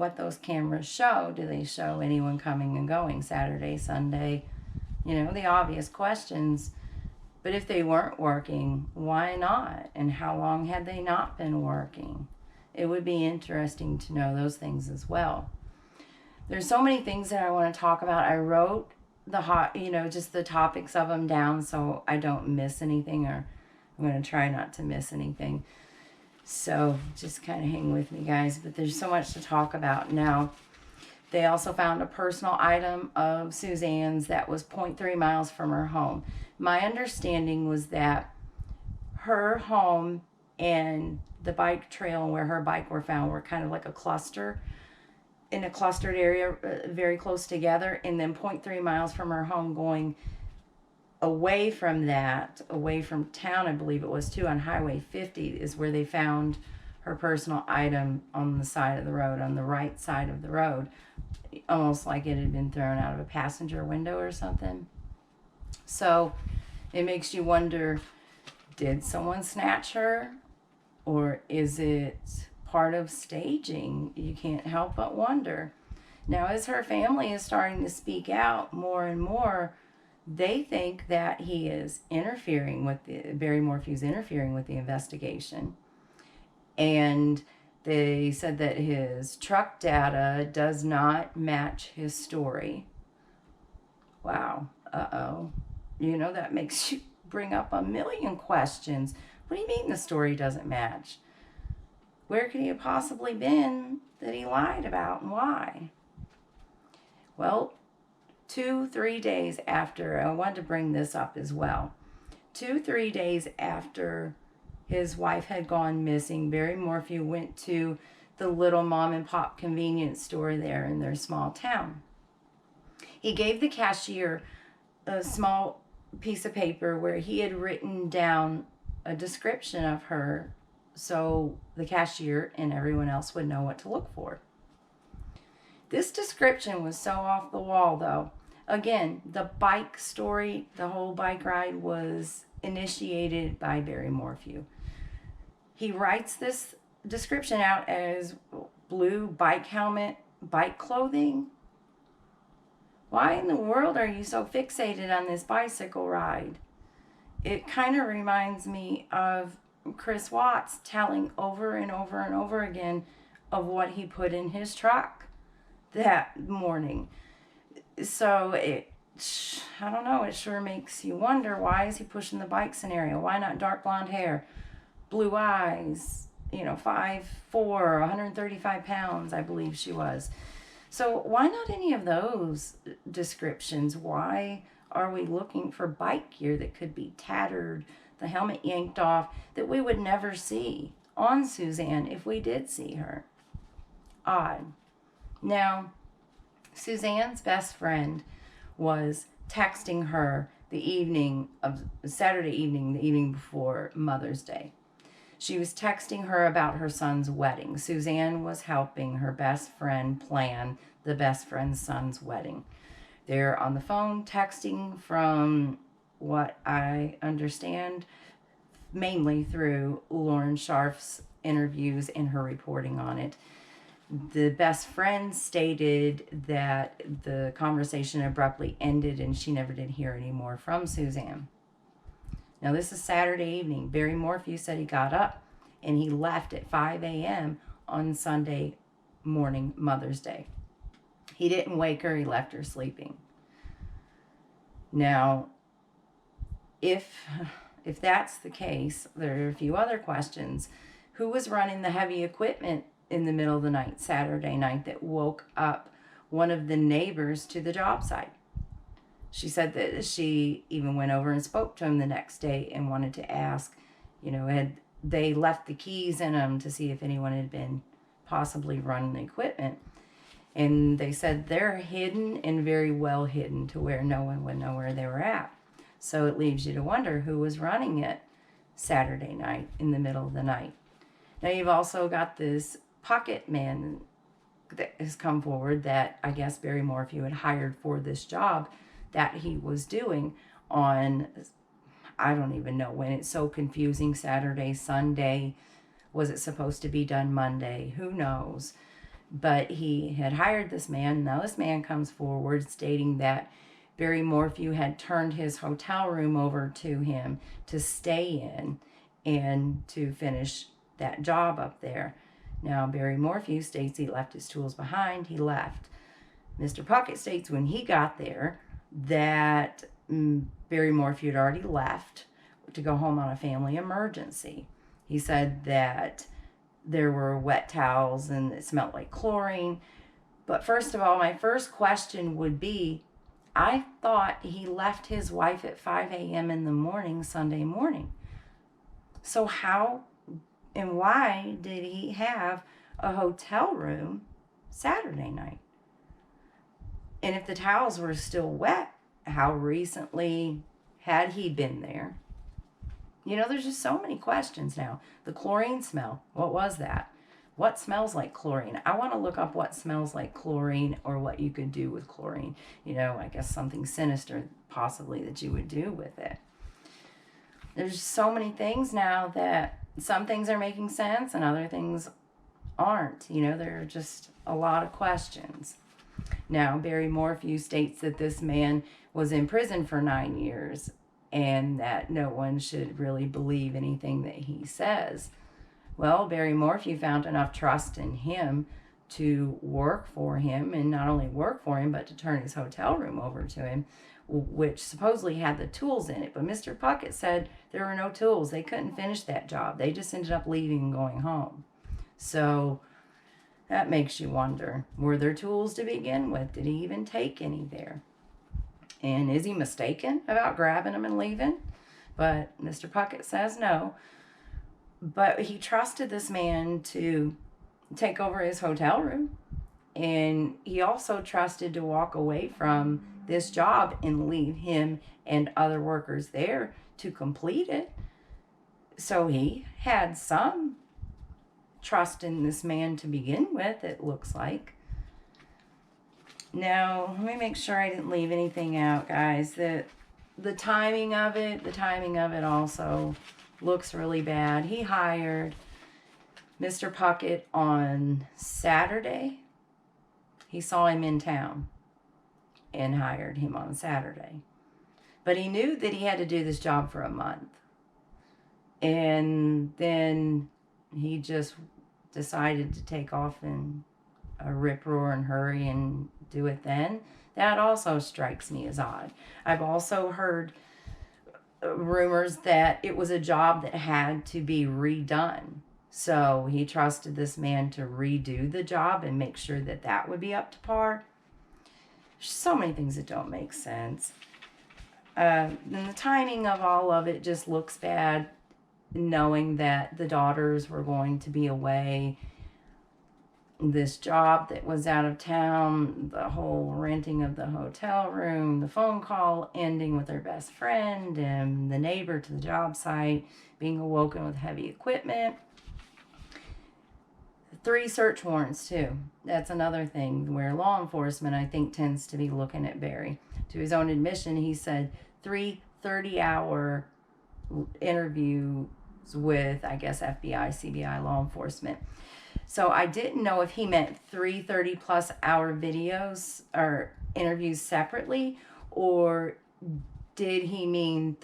what those cameras show. Do they show anyone coming and going Saturday, Sunday? You know, the obvious questions. But if they weren't working, why not? And how long had they not been working? It would be interesting to know those things as well. There's so many things that I want to talk about. I wrote just the topics of them down so I don't miss anything, or I'm going to try not to miss anything. So just kind of hang with me, guys. But there's so much to talk about. Now, they also found a personal item of Suzanne's that was 0.3 miles from her home. My understanding was that her home and the bike trail where her bike were found were kind of like a cluster, in a clustered area, very close together. And then 0.3 miles from her home, going away from that, away from town, I believe it was too, on Highway 50, is where they found her personal item on the side of the road, on the right side of the road, almost like it had been thrown out of a passenger window or something. So it makes you wonder, did someone snatch her? Or is it part of staging? You can't help but wonder. Now, as her family is starting to speak out more and more, they think that he is interfering with Barry Morphew's interfering with the investigation. And they said that his truck data does not match his story. Wow. Uh-oh. You know, that makes you bring up a million questions. What do you mean the story doesn't match? Where could he have possibly been that he lied about, and why? Well, 2-3 days after, I wanted to bring this up as well. 2-3 days after his wife had gone missing, Barry Morphew went to the little mom and pop convenience store there in their small town. He gave the cashier a small piece of paper where he had written down a description of her so the cashier and everyone else would know what to look for. This description was so off the wall, though. Again, the bike story, the whole bike ride, was initiated by Barry Morphew. He writes this description out as blue bike helmet, bike clothing. Why in the world are you so fixated on this bicycle ride? It kind of reminds me of Chris Watts telling over and over and over again of what he put in his truck that morning. So I don't know, it sure makes you wonder, why is he pushing the bike scenario? Why not dark blonde hair, blue eyes, 5'4", 135 pounds, I believe she was. So why not any of those descriptions? Why are we looking for bike gear that could be tattered, the helmet yanked off, that we would never see on Suzanne if we did see her? Odd. Now, Suzanne's best friend was texting her Saturday evening, the evening before Mother's Day. She was texting her about her son's wedding. Suzanne was helping her best friend plan the best friend's son's wedding. They're on the phone texting, from what I understand, mainly through Lauren Scharf's interviews and her reporting on it. The best friend stated that the conversation abruptly ended and she never did hear any more from Suzanne. Now, this is Saturday evening. Barry Morphew said he got up and he left at 5 a.m. on Sunday morning, Mother's Day. He didn't wake her, he left her sleeping. Now, if that's the case, there are a few other questions. Who was running the heavy equipment in the middle of the night, Saturday night, that woke up one of the neighbors to the job site? She said that she even went over and spoke to him the next day and wanted to ask, had they left the keys in them to see if anyone had been possibly running the equipment. And they said they're hidden, and very well hidden, to where no one would know where they were at. So it leaves you to wonder who was running it Saturday night in the middle of the night. Now, you've also got this pocket man that has come forward that I guess Barry Morphew had hired for this job that he was doing on, I don't even know when. It's so confusing. Saturday, Sunday. Was it supposed to be done Monday? Who knows? But he had hired this man. Now this man comes forward stating that Barry Morphew had turned his hotel room over to him to stay in and to finish that job up there. Now Barry Morphew states he left his tools behind. He left. Mr. Puckett states when he got there that Barry Morphew had already left to go home on a family emergency. He said that there were wet towels and it smelled like chlorine. But first of all, my first question would be, I thought he left his wife at 5 a.m. in the morning, Sunday morning. So how and why did he have a hotel room Saturday night? And if the towels were still wet, how recently had he been there? You know, there's just so many questions now. The chlorine smell, what was that? What smells like chlorine? I want to look up what smells like chlorine or what you could do with chlorine. You know, I guess something sinister possibly that you would do with it. There's so many things now that some things are making sense and other things aren't. You know, there are just a lot of questions. Now, Barry Morphew states that this man was in prison for 9 years and that no one should really believe anything that he says. Well, Barry Morphew found enough trust in him to work for him, and not only work for him, but to turn his hotel room over to him, which supposedly had the tools in it. But Mr. Puckett said there were no tools. They couldn't finish that job. They just ended up leaving and going home. So that makes you wonder, were there tools to begin with? Did he even take any there? And is he mistaken about grabbing them and leaving? But Mr. Puckett says no. But he trusted this man to take over his hotel room. And he also trusted to walk away from this job and leave him and other workers there to complete it. So he had some trust in this man to begin with, it looks like. Now, let me make sure I didn't leave anything out, guys. The timing of it also looks really bad. He hired Mr. Puckett on Saturday. He saw him in town and hired him on Saturday. But he knew that he had to do this job for a month. And then he just decided to take off in a rip-roaring hurry and do it then. That also strikes me as odd. I've also heard rumors that it was a job that had to be redone. So he trusted this man to redo the job and make sure that that would be up to par. There's so many things that don't make sense. And the timing of all of it just looks bad, knowing that the daughters were going to be away. This job that was out of town, the whole renting of the hotel room, the phone call ending with her best friend, and the neighbor to the job site being awoken with heavy equipment. 3 search warrants too. That's another thing where law enforcement, I think, tends to be looking at Barry. To his own admission, he said 3 30-hour interviews with, I guess, FBI, CBI, law enforcement. So I didn't know if he meant 3 30-plus hour videos or interviews separately, or did he mean